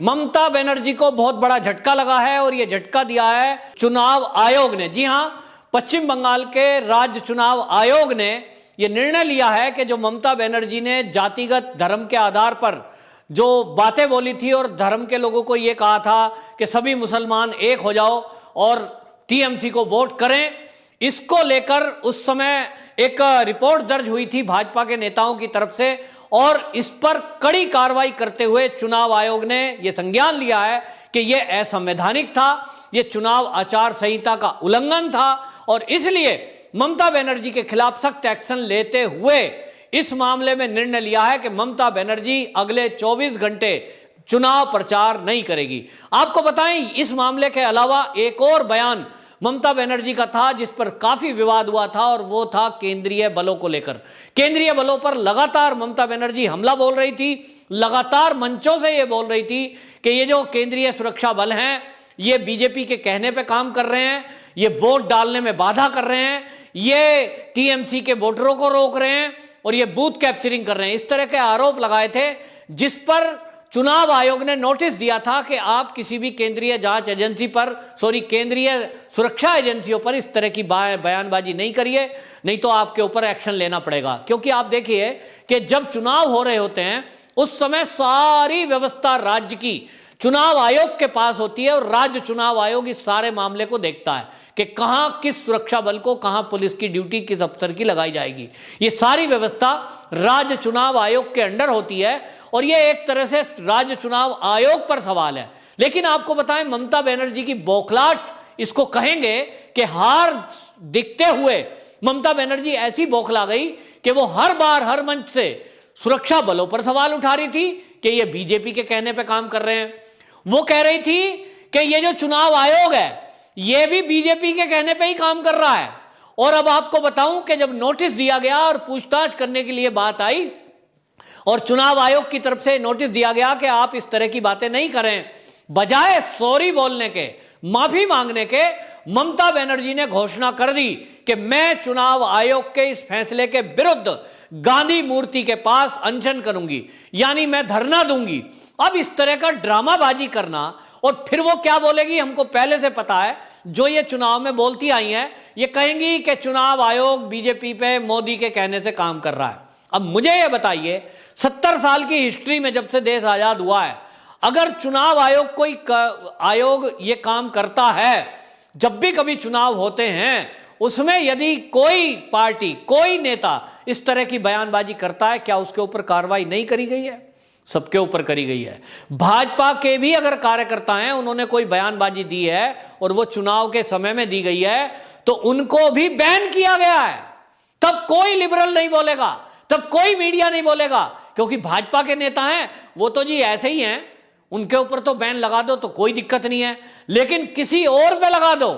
ममता बनर्जी को बहुत बड़ा झटका लगा है और यह झटका दिया है चुनाव आयोग ने। जी हां, पश्चिम बंगाल के राज्य चुनाव आयोग ने यह निर्णय लिया है कि जो ममता बनर्जी ने जातिगत धर्म के आधार पर जो बातें बोली थी और धर्म के लोगों को यह कहा था कि सभी मुसलमान एक हो जाओ और टीएमसी को वोट करें, इसको लेकर उस समय एक रिपोर्ट दर्ज हुई थी भाजपा के नेताओं की तरफ से और इस पर कड़ी कार्रवाई करते हुए चुनाव आयोग ने यह संज्ञान लिया है कि यह असंवैधानिक था, यह चुनाव आचार संहिता का उल्लंघन था और इसलिए ममता बनर्जी के खिलाफ सख्त एक्शन लेते हुए इस मामले में निर्णय लिया है कि ममता बनर्जी अगले 24 घंटे चुनाव प्रचार नहीं करेगी। आपको बताएं, इस मामले के अलावा एक और बयान ममता बनर्जी का था जिस पर काफी विवाद हुआ था और वो था केंद्रीय बलों को लेकर। केंद्रीय बलों पर लगातार ममता बनर्जी हमला बोल रही थी, लगातार मंचों से ये बोल रही थी कि ये जो केंद्रीय सुरक्षा बल हैं ये बीजेपी के कहने पे काम कर रहे हैं, ये वोट डालने में बाधा कर रहे हैं, ये टीएमसी के वोटरों को रोक रहे हैं और ये बूथ कैप्चरिंग कर रहे हैं। इस तरह के आरोप लगाए थे जिस पर चुनाव आयोग ने नोटिस दिया था कि आप किसी भी केंद्रीय जांच एजेंसी पर केंद्रीय सुरक्षा एजेंसियों पर इस तरह की बयानबाजी नहीं करिए, नहीं तो आपके ऊपर एक्शन लेना पड़ेगा। क्योंकि आप देखिए कि जब चुनाव हो रहे होते हैं उस समय सारी व्यवस्था राज्य की चुनाव आयोग के पास होती है और राज्य चुनाव आयोग इस सारे मामले को देखता है कि कहां किस सुरक्षा बल को, कहां पुलिस की ड्यूटी किस अफसर की लगाई जाएगी। ये सारी व्यवस्था राज्य चुनाव आयोग के अंडर होती है और ये एक तरह से राज्य चुनाव आयोग पर सवाल है। लेकिन आपको बताएं, ममता बनर्जी की बौखलाहट इसको कहेंगे कि हार दिखते हुए ममता बनर्जी ऐसी बौखला गई कि वो हर बार हर मंच से सुरक्षा बलों पर सवाल उठा रही थी कि ये बीजेपी के कहने पे काम कर रहे हैं। वो कह रही थी कि ये जो चुनाव आयोग है ये भी बीजेपी के कहने पे ही काम कर रहा है। और अब आपको बताऊं कि जब नोटिस दिया गया और पूछताछ करने के लिए बात आई और चुनाव आयोग की तरफ से नोटिस दिया गया कि आप इस तरह की बातें नहीं करें, बजाय सॉरी बोलने के, माफी मांगने के, ममता बनर्जी ने घोषणा कर दी कि मैं चुनाव आयोग के इस फैसले के विरुद्ध गांधी मूर्ति के पास अनशन करूंगी, यानी मैं धरना दूंगी। अब इस तरह का ड्रामाबाजी करना और फिर वो क्या बोलेगी हमको पहले से पता है, जो ये चुनाव में बोलती आई हैं ये कहेंगी कि चुनाव आयोग बीजेपी पे मोदी के कहने से काम कर रहा है। अब मुझे ये बताइए, 70 साल की हिस्ट्री में जब से देश आजाद हुआ है, अगर चुनाव आयोग कोई आयोग ये काम करता है, जब भी कभी चुनाव होते हैं उसमें यदि कोई पार्टी, कोई नेता इस तरह की बयानबाजी करता है, क्या उसके ऊपर कार्रवाई नहीं करी गई है? सबके ऊपर करी गई है। भाजपा के भी अगर कार्यकर्ता हैं, उन्होंने कोई बयानबाजी दी है और वो चुनाव के समय में दी गई है तो उनको भी बैन किया गया है। तब कोई लिबरल नहीं बोलेगा, तब कोई मीडिया नहीं बोलेगा, क्योंकि भाजपा के नेता हैं वो तो जी ऐसे ही हैं, उनके ऊपर तो बैन लगा दो तो कोई दिक्कत नहीं है, लेकिन किसी और पे लगा दो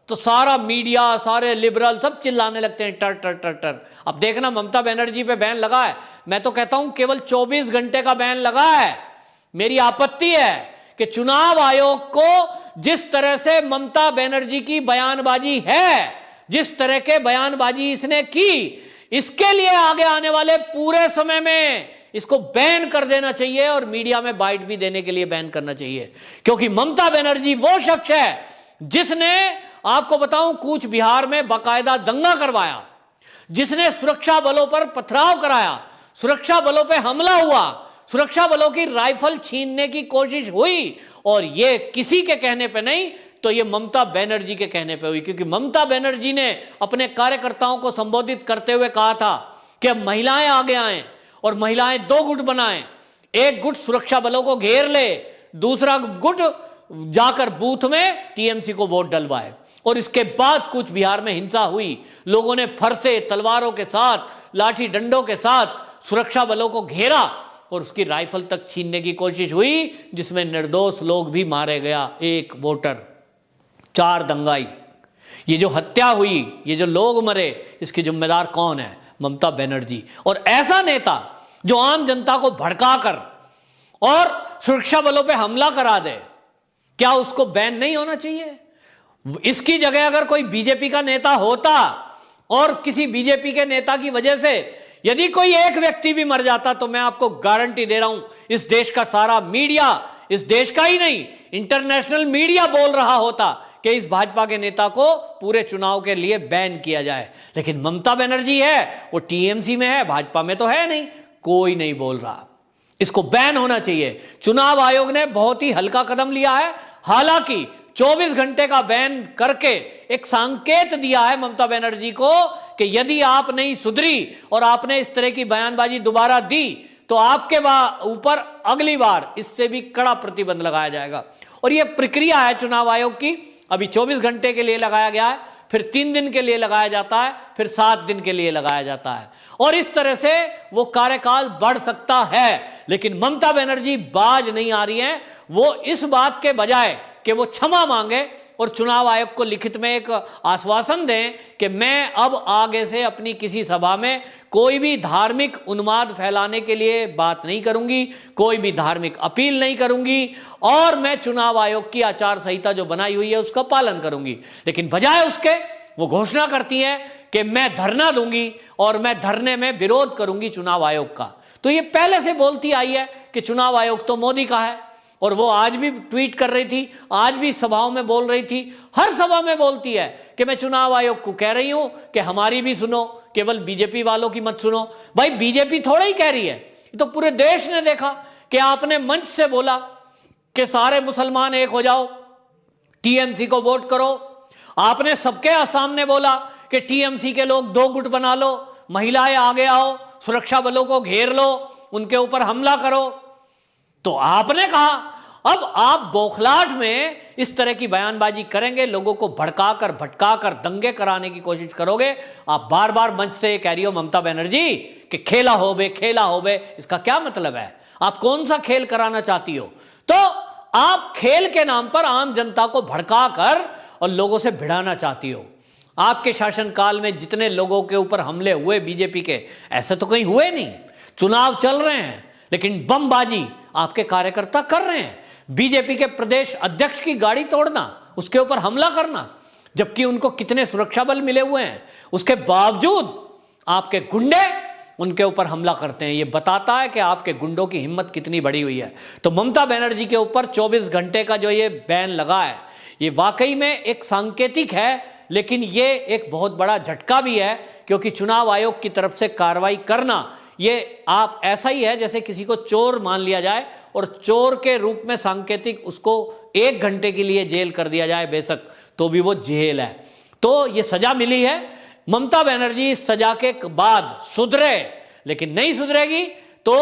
तो सारा मीडिया, सारे लिबरल सब चिल्लाने लगते हैं टर टर टर टर। अब देखना, ममता बनर्जी पे बैन लगा है, मैं तो कहता हूं केवल 24 घंटे का बैन लगा है। मेरी आपत्ति है कि चुनाव आयोग को जिस तरह से ममता बनर्जी की बयानबाजी है, जिस तरह के बयानबाजी इसने की, इसके लिए आगे आने वाले पूरे समय में इसको बैन कर देना चाहिए और मीडिया में बाइट भी देने के लिए बैन करना चाहिए। क्योंकि ममता बनर्जी वो शख्स है जिसने, आपको बताऊं, कूच बिहार में बाकायदा दंगा करवाया, जिसने सुरक्षा बलों पर पथराव कराया, सुरक्षा बलों पर हमला हुआ, सुरक्षा बलों की राइफल छीनने की कोशिश हुई और ये किसी के कहने पे नहीं तो ये ममता बनर्जी के कहने पे हुई। क्योंकि ममता बनर्जी ने अपने कार्यकर्ताओं को संबोधित करते हुए कहा था कि अब महिलाएं आगे आएं और महिलाएं 2 गुट बनाएं, एक गुट सुरक्षा बलों को घेर ले, दूसरा गुट जाकर बूथ में टीएमसी को वोट डलवाए। और इसके बाद कुछ बिहार में हिंसा हुई, लोगों ने फरसे, तलवारों के साथ, लाठी डंडों के साथ सुरक्षा बलों को घेरा और उसकी राइफल तक छीनने की कोशिश हुई, जिसमें निर्दोष लोग भी मारे गया, 1 वोटर, 4 दंगाई। ये जो हत्या हुई, ये जो लोग मरे, इसके जिम्मेदार कौन है? ममता बनर्जी। और ऐसा नेता जो आम जनता को भड़काकर और सुरक्षा बलों पे हमला करा दे, क्या उसको बैन नहीं होना चाहिए? इसकी जगह अगर कोई बीजेपी का नेता होता और किसी बीजेपी के नेता की वजह से यदि कोई एक व्यक्ति भी मर जाता तो मैं आपको गारंटी दे रहा हूं इस देश का सारा मीडिया इस देश का ही नहीं, इंटरनेशनल मीडिया बोल रहा होता कि इस भाजपा के नेता को पूरे चुनाव के लिए बैन किया जाए। लेकिन ममता बनर्जी है वो टीएमसी में है, भाजपा में तो है नहीं, कोई नहीं बोल रहा। इसको बैन होना चाहिए। चुनाव आयोग ने बहुत ही हल्का कदम लिया है, हालांकि 24 घंटे का बैन करके एक संकेत दिया है ममता बनर्जी को कि यदि आप नहीं सुधरी और आपने इस तरह की बयानबाजी दोबारा दी तो आपके ऊपर अगली बार इससे भी कड़ा प्रतिबंध लगाया जाएगा। और यह प्रक्रिया है चुनाव आयोग की, अभी 24 घंटे के लिए लगाया गया है, फिर 3 दिन के लिए लगाया जाता है, फिर 7 दिन के लिए लगाया जाता है, और इस तरह से वो कार्यकाल बढ़ सकता है। लेकिन ममता बनर्जी बाज नहीं आ रही है। वो इस बात के बजाय कि वो क्षमा मांगे और चुनाव आयोग को लिखित में एक आश्वासन दें कि मैं अब आगे से अपनी किसी सभा में कोई भी धार्मिक उन्माद फैलाने के लिए बात नहीं करूंगी, कोई भी धार्मिक अपील नहीं करूंगी, और मैं चुनाव आयोग की आचार संहिता जो बनाई हुई है उसका पालन करूंगी। लेकिन बजाय उसके वो घोषणा करती हैं कि मैं धरना दूंगी और मैं धरने में विरोध करूंगी चुनाव आयोग का। तो ये पहले से बोलती आई है कि चुनाव आयोग तो मोदी का है, और वो आज भी ट्वीट कर रही थी, आज भी सभाओं में बोल रही थी, हर सभा में बोलती है कि मैं चुनाव आयोग को कह रही हूं कि हमारी भी सुनो, केवल बीजेपी वालों की मत सुनो। भाई बीजेपी थोड़ा ही कह रही है, ये तो पूरे देश ने देखा कि आपने मंच से बोला कि सारे मुसलमान एक हो जाओ, टीएमसी को वोट करो। आपने सबके सामने बोला कि टीएमसी के लोग 2 गुट बना लो, महिलाएं आगे आओ, सुरक्षा बलों को घेर लो, उनके ऊपर हमला करो। तो आपने कहा अब आप बौखलाहट में इस तरह की बयानबाजी करेंगे, लोगों को भड़काकर भटकाकर दंगे कराने की कोशिश करोगे। आप बार बार मंच से कह रही हो ममता बनर्जी कि खेला होबे, खेला होबे, इसका क्या मतलब है? आप कौन सा खेल कराना चाहती हो? तो आप खेल के नाम पर आम जनता को भड़काकर और लोगों से भिड़ाना चाहती हो। आपके शासनकाल में जितने लोगों के ऊपर हमले हुए बीजेपी के, ऐसे तो कहीं हुए नहीं। चुनाव चल रहे हैं लेकिन बमबाजी आपके कार्यकर्ता कर रहे हैं। बीजेपी के प्रदेश अध्यक्ष की गाड़ी तोड़ना, उसके ऊपर हमला करना, जबकि उनको कितने सुरक्षा बल मिले हुए हैं, उसके बावजूद आपके गुंडे उनके ऊपर हमला करते हैं। यह बताता है कि आपके गुंडों की हिम्मत कितनी बड़ी हुई है। तो ममता बनर्जी के ऊपर 24 घंटे का जो ये बैन लगा है, ये वाकई में एक सांकेतिक है, लेकिन ये एक बहुत बड़ा झटका भी है, क्योंकि चुनाव आयोग की तरफ से कार्रवाई करना ये आप ऐसा ही है जैसे किसी को चोर मान लिया जाए और चोर के रूप में सांकेतिक उसको 1 घंटे के लिए जेल कर दिया जाए, बेशक तो भी वो जेल है। तो ये सजा मिली है। ममता बनर्जी इस सजा के बाद सुधरे, लेकिन नहीं सुधरेगी तो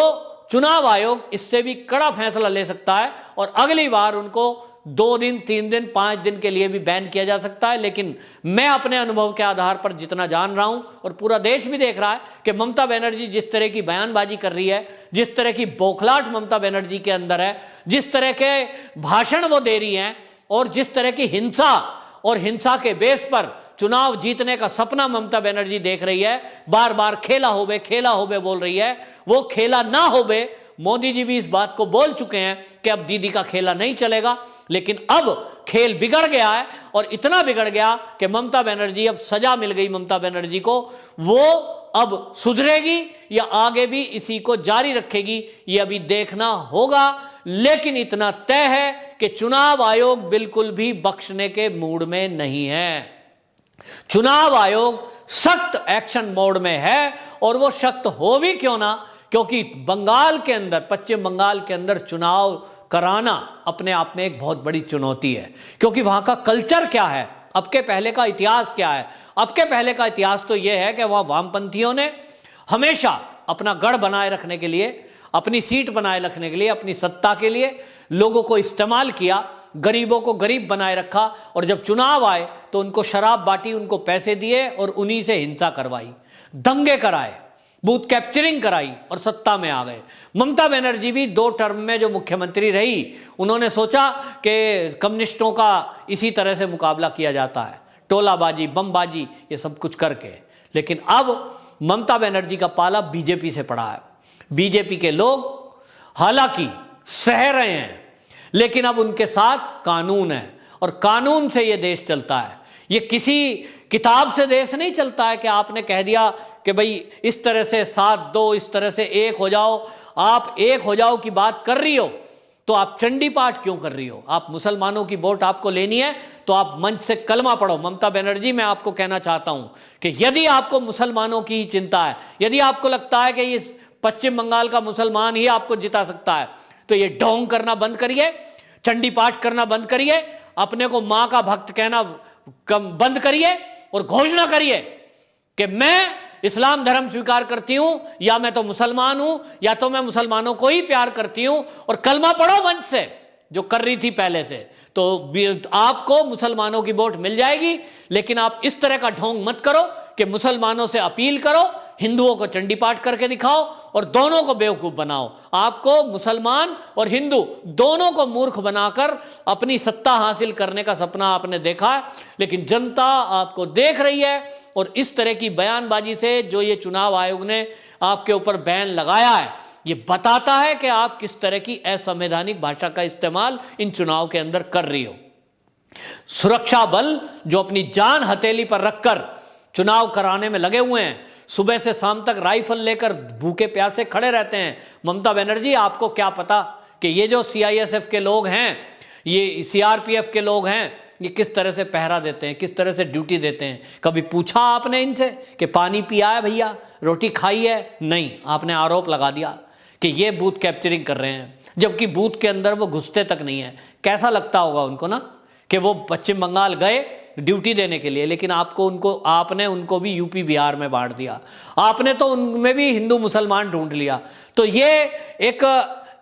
चुनाव आयोग इससे भी कड़ा फैसला ले सकता है और अगली बार उनको 2 दिन, 3 दिन, 5 दिन के लिए भी बैन किया जा सकता है। लेकिन मैं अपने अनुभव के आधार पर जितना जान रहा हूं और पूरा देश भी देख रहा है कि ममता बनर्जी जिस तरह की बयानबाजी कर रही है, जिस तरह की बौखलाहट ममता बनर्जी के अंदर है, जिस तरह के भाषण वो दे रही हैं और जिस तरह की हिंसा और हिंसा के बेस पर चुनाव जीतने का सपना ममता बनर्जी देख रही है, बार बार खेला होबे बोल रही है, वो खेला ना होबे। मोदी जी भी इस बात को बोल चुके हैं कि अब दीदी का खेला नहीं चलेगा, लेकिन अब खेल बिगड़ गया है और इतना बिगड़ गया कि ममता बनर्जी, अब सजा मिल गई ममता बनर्जी को, वो अब सुधरेगी या आगे भी इसी को जारी रखेगी, ये अभी देखना होगा। लेकिन इतना तय है कि चुनाव आयोग बिल्कुल भी बख्शने के मूड में नहीं है। चुनाव आयोग सख्त एक्शन मोड में है, और वो सख्त हो भी क्यों ना, क्योंकि बंगाल के अंदर, पश्चिम बंगाल के अंदर चुनाव कराना अपने आप में एक बहुत बड़ी चुनौती है, क्योंकि वहां का कल्चर क्या है, अब के पहले का इतिहास क्या है। अब के पहले का इतिहास तो यह है कि वहां वामपंथियों ने हमेशा अपना गढ़ बनाए रखने के लिए, अपनी सीट बनाए रखने के लिए, अपनी सत्ता के लिए लोगों को इस्तेमाल किया, गरीबों को गरीब बनाए रखा, और जब चुनाव आए तो उनको शराब बांटी, उनको पैसे दिए और उन्हीं से हिंसा करवाई, दंगे कराए, बूथ कैप्चरिंग कराई और सत्ता में आ गए। ममता बनर्जी भी 2 टर्म में जो मुख्यमंत्री रही, उन्होंने सोचा कि कम्युनिस्टों का इसी तरह से मुकाबला किया जाता है, टोलाबाजी, बमबाजी, ये सब कुछ करके। लेकिन अब ममता बनर्जी का पाला बीजेपी से पड़ा है। बीजेपी के लोग हालांकि सह रहे हैं, लेकिन अब उनके साथ कानून है, और कानून से ये देश चलता है। ये किसी किताब से देश नहीं चलता है कि आपने कह दिया कि भाई इस तरह से साथ दो, इस तरह से एक हो जाओ। आप एक हो जाओ की बात कर रही हो तो आप चंडी पाठ क्यों कर रही हो? आप मुसलमानों की वोट आपको लेनी है तो आप मंच से कलमा पढ़ो। ममता बनर्जी, मैं आपको कहना चाहता हूं कि यदि आपको मुसलमानों की चिंता है, यदि आपको लगता है कि ये पश्चिम बंगाल का मुसलमान ही आपको जिता सकता है, तो ये ढोंग करना बंद करिए, चंडी पाठ करना बंद करिए, अपने को मां का भक्त कहना बंद करिए और घोषणा करिए कि मैं इस्लाम धर्म स्वीकार करती हूं, या मैं तो मुसलमान हूं, या तो मैं मुसलमानों को ही प्यार करती हूं, और कलमा पढ़ो मंच से, जो कर रही थी पहले से, तो आपको मुसलमानों की वोट मिल जाएगी। लेकिन आप इस तरह का ढोंग मत करो कि मुसलमानों से अपील करो, हिंदुओं को चंडी पाठ करके दिखाओ और दोनों को बेवकूफ बनाओ। आपको मुसलमान और हिंदू दोनों को मूर्ख बनाकर अपनी सत्ता हासिल करने का सपना आपने देखा है, लेकिन जनता आपको देख रही है। और इस तरह की बयानबाजी से जो ये चुनाव आयोग ने आपके ऊपर बैन लगाया है, ये बताता है कि आप किस तरह की असंवैधानिक भाषा का इस्तेमाल इन चुनाव के अंदर कर रही हो। सुरक्षा बल जो अपनी जान हथेली पर रखकर चुनाव कराने में लगे हुए हैं, सुबह से शाम तक राइफल लेकर भूखे प्यासे खड़े रहते हैं। ममता बनर्जी, आपको क्या पता कि ये जो सीआईएसएफ के लोग हैं, ये सीआरपीएफ के लोग हैं, ये किस तरह से पहरा देते हैं, किस तरह से ड्यूटी देते हैं? कभी पूछा आपने इनसे कि पानी पिया है भैया, रोटी खाई है? नहीं, आपने आरोप लगा दिया कि ये बूथ कैप्चरिंग कर रहे हैं, जबकि बूथ के अंदर वो घुसते तक नहीं है। कैसा लगता होगा उनको ना, कि वो पश्चिम बंगाल गए ड्यूटी देने के लिए, लेकिन आपने उनको भी यूपी बिहार में बांट दिया। आपने तो उनमें भी हिंदू मुसलमान ढूंढ लिया। तो ये एक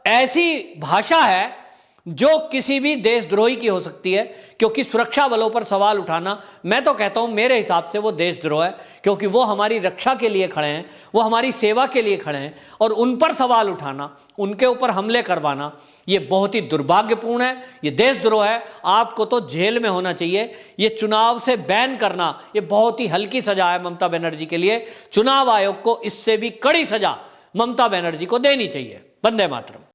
ऐसी भाषा है जो किसी भी देशद्रोही की हो सकती है, क्योंकि सुरक्षा बलों पर सवाल उठाना, मैं तो कहता हूं मेरे हिसाब से वो देशद्रोह है, क्योंकि वो हमारी रक्षा के लिए खड़े हैं, वो हमारी सेवा के लिए खड़े हैं, और उन पर सवाल उठाना, उनके ऊपर हमले करवाना, ये बहुत ही दुर्भाग्यपूर्ण है, ये देशद्रोह है। आपको तो जेल में होना चाहिए। ये चुनाव से बैन करना, ये बहुत ही हल्की सजा है ममता बनर्जी के लिए। चुनाव आयोग को इससे भी कड़ी सजा ममता बनर्जी को देनी चाहिए। वंदे मातरम।